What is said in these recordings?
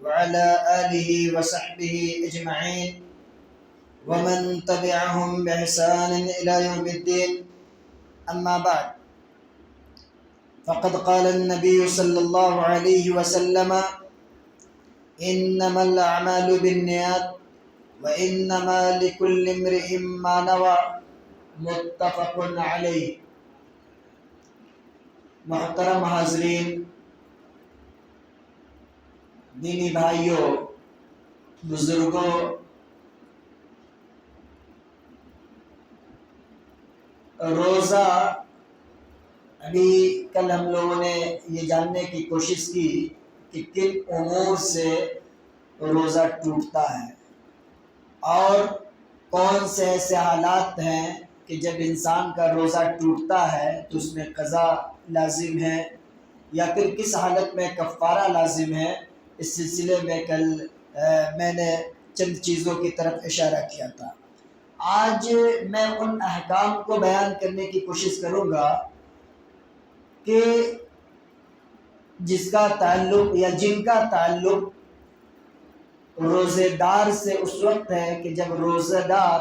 وعلى آله وصحبه أجمعين ومن تبعهم بإحسان إلى يوم الدين. أما بعد، فقد قال النبي صلى الله عليه وسلم: إنما الأعمال بالنيات وإنما لكل امرئ ما نوى. متفق علیہ۔ محترم حاضرین، دینی بھائیوں، بزرگوں، روزہ ابھی کل ہم لوگوں نے یہ جاننے کی کوشش کی کہ کن امور سے روزہ ٹوٹتا ہے اور کون سے ایسے حالات ہیں کہ جب انسان کا روزہ ٹوٹتا ہے تو اس میں قضا لازم ہے، یا پھر کس حالت میں کفارہ لازم ہے۔ اس سلسلے میں کل میں نے چند چیزوں کی طرف اشارہ کیا تھا۔ آج میں ان احکام کو بیان کرنے کی کوشش کروں گا کہ جس کا تعلق یا جن کا تعلق روزے دار سے اس وقت ہے کہ جب روزہ دار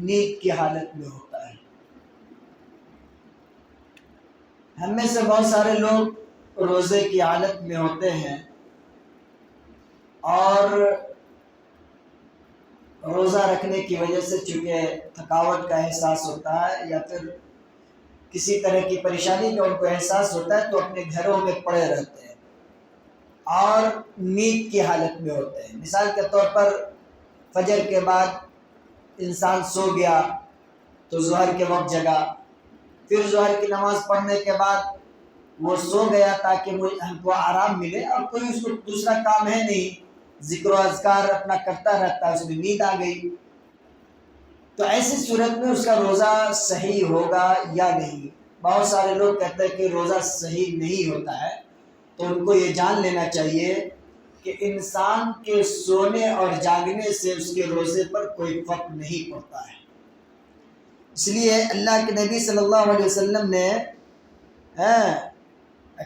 نیند کی حالت میں ہوتا ہے۔ ہم میں سے بہت سارے لوگ روزے کی حالت میں ہوتے ہیں اور روزہ رکھنے کی وجہ سے چونکہ تھکاوٹ کا احساس ہوتا ہے یا پھر کسی طرح کی پریشانی کا ان کو احساس ہوتا ہے تو اپنے گھروں میں پڑے رہتے ہیں اور نیند کی حالت میں ہوتے ہیں۔ مثال کے طور پر فجر کے بعد انسان سو گیا تو ظہر کے وقت جگا، پھر ظہر کی نماز پڑھنے کے بعد وہ سو گیا تاکہ ہم کو آرام ملے، اور کوئی اس کو دوسرا کام ہے نہیں، ذکر و اذکار اپنا کرتا رہتا ہے، اس میں نیند آ گئی، تو ایسی صورت میں اس کا روزہ صحیح ہوگا یا نہیں؟ بہت سارے لوگ کہتے ہیں کہ روزہ صحیح نہیں ہوتا ہے، تو ان کو یہ جان لینا چاہیے کہ انسان کے سونے اور جاگنے سے اس کے روزے پر کوئی فرق نہیں پڑتا ہے۔ اس لیے اللہ کے نبی صلی اللہ علیہ وسلم نے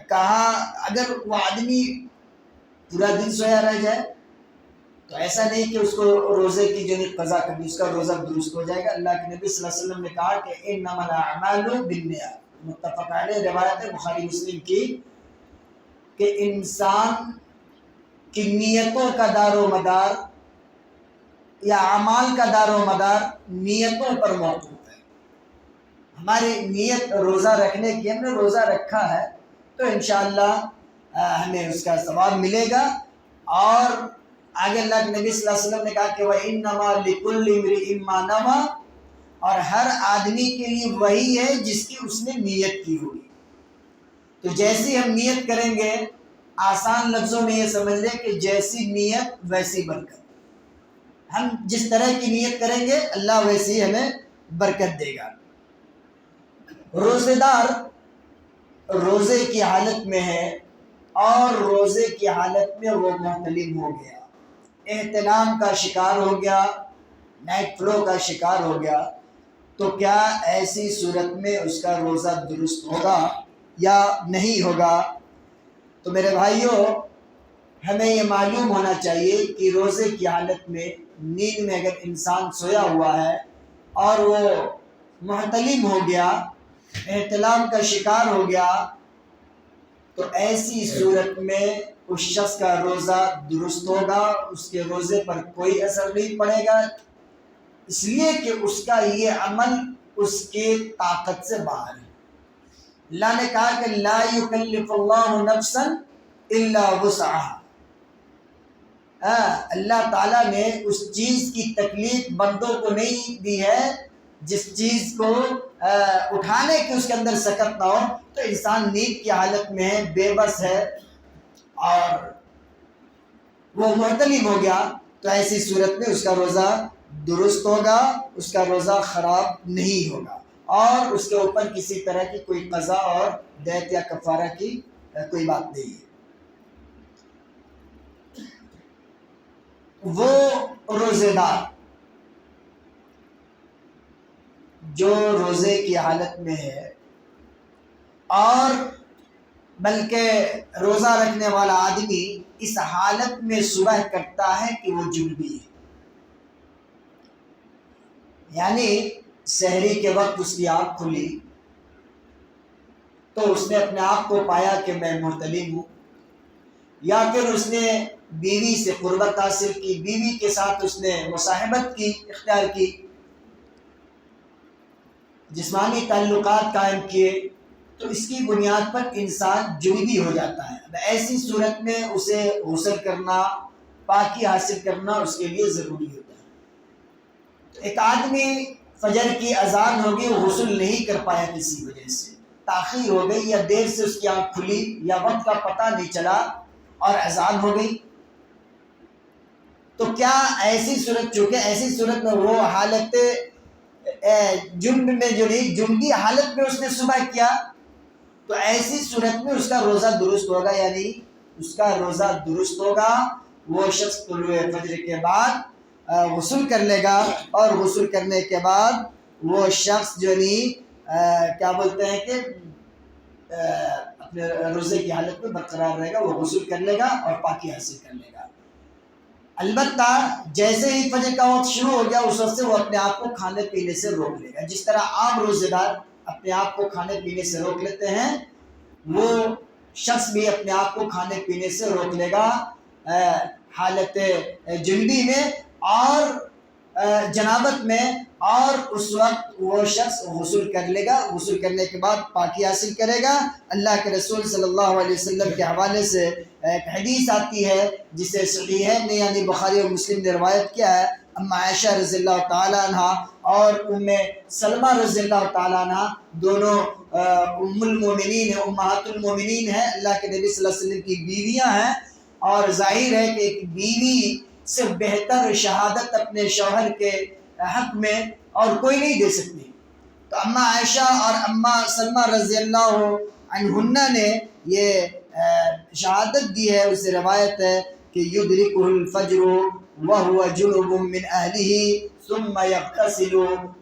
کہا اگر وہ آدمی پورا دن سویا رہ جائے تو ایسا نہیں کہ اس کو روزے کی جو قضا کرنی، اس کا روزہ درست ہو جائے گا۔ اللہ کے نبی صلی اللہ علیہ وسلم نے کہا کہ انما الاعمال بالنیات، متفق علیہ، روایت ہے بخاری مسلم کی، کہ انسان کی نیتوں کا دار و مدار یا اعمال کا دار و مدار نیتوں پر موقوف ہے۔ ہماری نیت روزہ رکھنے کی، ہم نے روزہ رکھا ہے تو انشاءاللہ ہمیں اس کا ثواب ملے گا، اور آگے اللہ کے نبی صلی اللہ علیہ وسلم نے کہا کہ وَإِنَّمَا لِكُلِّ امْرِئٍ مَّا نَوَىٰ، اور ہر آدمی کے لیے وہی ہے جس کی اس نے نیت کی ہوگی۔ تو جیسی ہم نیت کریں گے، آسان لفظوں میں یہ سمجھ لیں کہ جیسی نیت ویسی برکت، ہم جس طرح کی نیت کریں گے اللہ ویسی ہمیں برکت دے گا۔ روزے دار روزے کی حالت میں ہے اور روزے کی حالت میں وہ محتلم ہو گیا، احتلام کا شکار ہو گیا، نائٹ فلو کا شکار ہو گیا، تو کیا ایسی صورت میں اس کا روزہ درست ہوگا یا نہیں ہوگا؟ تو میرے بھائیوں، ہمیں یہ معلوم ہونا چاہیے کہ روزے کی حالت میں نیند میں اگر انسان سویا ہوا ہے اور وہ محتلم ہو گیا، احتلام کا شکار ہو گیا، تو ایسی صورت میں اس شخص کا روزہ درست ہوگا، اس کے روزے پر کوئی اثر نہیں پڑے گا، اس لیے کہ اس کا یہ عمل اس کی طاقت سے باہر ہے۔ اللہ نے کہا کہ لا یکلف اللہ نفسا الا وسعها، اللہ تعالیٰ نے اس چیز کی تکلیف بندوں کو نہیں دی ہے جس چیز کو اٹھانے کی اس کے اندر سکت نہ ہو۔ تو انسان نیند کی حالت میں ہے، بے بس ہے اور وہ محتلم ہو گیا، تو ایسی صورت میں اس کا روزہ درست ہوگا، اس کا روزہ خراب نہیں ہوگا، اور اس کے اوپر کسی طرح کی کوئی قضا اور دیت یا کفارہ کی کوئی بات نہیں ہے۔ وہ روزے دار جو روزے کی حالت میں ہے اور بلکہ روزہ رکھنے والا آدمی اس حالت میں صبح کرتا ہے کہ وہ جنبی ہے، یعنی سحری کے وقت اس کی آنکھ کھلی تو اس نے اپنے آپ کو پایا کہ میں محتلم ہوں، یا پھر اس نے بیوی سے قربت حاصل کی، بیوی کے ساتھ اس نے مصاحبت کی، اختیار کی، جسمانی تعلقات قائم کیے، تو اس کی بنیاد پر انسان جنبی ہو جاتا ہے۔ اب ایسی صورت میں اسے غسل کرنا، پاکی حاصل کرنا اس کے لیے ضروری ہوتا ہے۔ تو ایک آدمی فجر کی اذان ہوگی، وہ غسل نہیں کر پایا، کسی وجہ سے تاخیر ہو گئی یا دیر سے اس کی آنکھ کھلی یا وقت کا پتہ نہیں چلا اور اذان ہو گئی، تو کیا ایسی صورت، چونکہ ایسی صورت میں وہ حالت جنب میں جو نہیں، جنبی حالت میں اس نے صبح کیا، تو ایسی صورت میں اس کا روزہ درست ہوگا، یعنی اس کا روزہ درست ہوگا۔ وہ شخص طلوع فجر کے بعد غسل کر لے گا، اور غسل کرنے کے بعد وہ شخص جو نہیں کیا بولتے ہیں کہ اپنے روزے کی حالت میں برقرار رہے گا، وہ غسل کر لے گا اور پاکی حاصل کر لے گا۔ البتہ جیسے ہی فجر کا وقت شروع ہو گیا، اس وقت سے وہ اپنے آپ کو کھانے پینے سے روک لے گا، جس طرح عام روزے دار اپنے آپ کو کھانے پینے سے روک لیتے ہیں، وہ شخص بھی اپنے آپ کو کھانے پینے سے روک لے گا حالت جنبی میں اور جنابت میں، اور اس وقت وہ شخص غسل کر لے گا، غسل کرنے کے بعد پاکی حاصل کرے گا۔ اللہ کے رسول صلی اللہ علیہ وسلم کے حوالے سے ایک حدیث آتی ہے جسے صحیحین نے یعنی بخاری اور مسلم نے روایت کیا ہے، اما عائشہ رضی اللہ تعالیٰ عنہ اور ام سلمہ رضی اللہ تعالیٰ عنہ دونوں ام المومنین ہیں، امہات المومنین ہیں، اللہ کے نبی صلی اللہ علیہ وسلم کی بیویاں ہیں، اور ظاہر ہے کہ ایک بیوی سے بہتر شہادت اپنے شوہر کے حق میں اور کوئی نہیں دے سکتی۔ تو اما عائشہ اور اما سلمہ رضی اللہ عنہن نے یہ شہادت دی ہے، اس سے روایت ہے کہ یدرکہ الفجر وہو جنب من اہلہ ثم یغتسل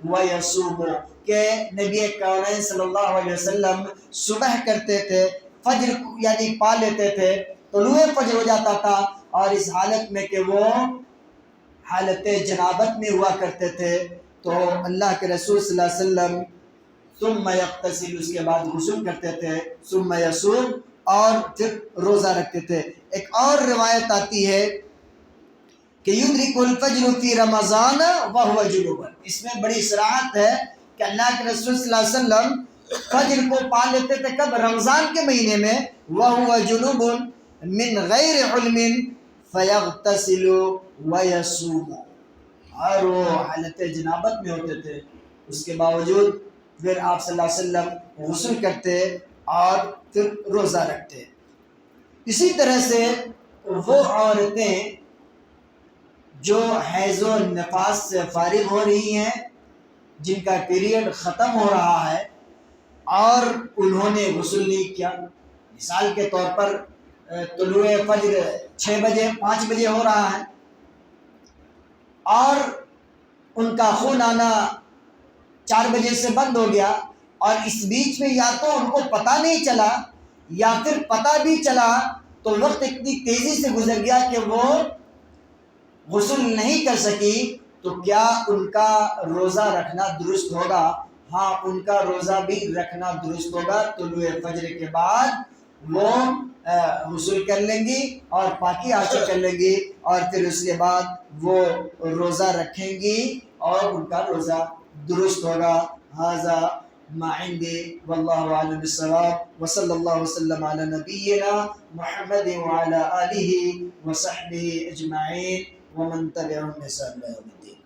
ویصوم، کہ نبی کریم صلی اللہ علیہ وسلم صبح کرتے تھے، فجر یعنی پا لیتے تھے، طلوع فجر ہو جاتا تھا، اور اس حالت میں کہ وہ حالت جنابت میں ہوا کرتے تھے، تو اللہ کے رسول صلی اللہ علیہ وسلم ثم یغتسل، اس کے بعد غسل کرتے تھے، ثم یصوم، اور پھر روزہ رکھتے تھے۔ ایک اور روایت آتی ہے کہ یدرک الفجر فی رمضان وہو جنوب، اس میں بڑی صراحت ہے کہ اللہ کے رسول صلی اللہ علیہ وسلم فجر کو پا لیتے تھے کب؟ رمضان کے مہینے میں، وہو جنوب من غیر علم فیغتسل ویصوم، اور وہ حالت جنابت میں ہوتے تھے، اس کے باوجود پھر آپ صلی اللہ علیہ وسلم غسل کرتے اور پھر روزہ رکھتے۔ اسی طرح سے وہ عورتیں جو حیض و نفاس سے فارغ ہو رہی ہیں، جن کا پیریڈ ختم ہو رہا ہے اور انہوں نے غسل نہیں کیا، مثال کے طور پر طلوع فجر 6 بجے 5 بجے ہو رہا ہے اور ان کا خون آنا 4 بجے سے بند ہو گیا، اور اس بیچ میں یا تو ان کو پتہ نہیں چلا یا پھر پتہ بھی چلا تو وقت اتنی تیزی سے گزر گیا کہ وہ غسل نہیں کر سکی، تو کیا ان کا روزہ رکھنا درست ہوگا؟ ہاں، ان کا روزہ بھی رکھنا درست ہوگا۔ طلوع فجر کے بعد وہ غسل کر لیں گی اور پاکی حاصل کر لیں گی، اور پھر اس کے بعد وہ روزہ رکھیں گی اور ان کا روزہ درست ہوگا۔ ھذا ما عندي والله اعلم بالصواب، وصلی اللہ وسلم علی نبینا محمد وعلى آلہ وصحبہ اجمعین ومن تبعهم بإحسان إلى يوم الدين۔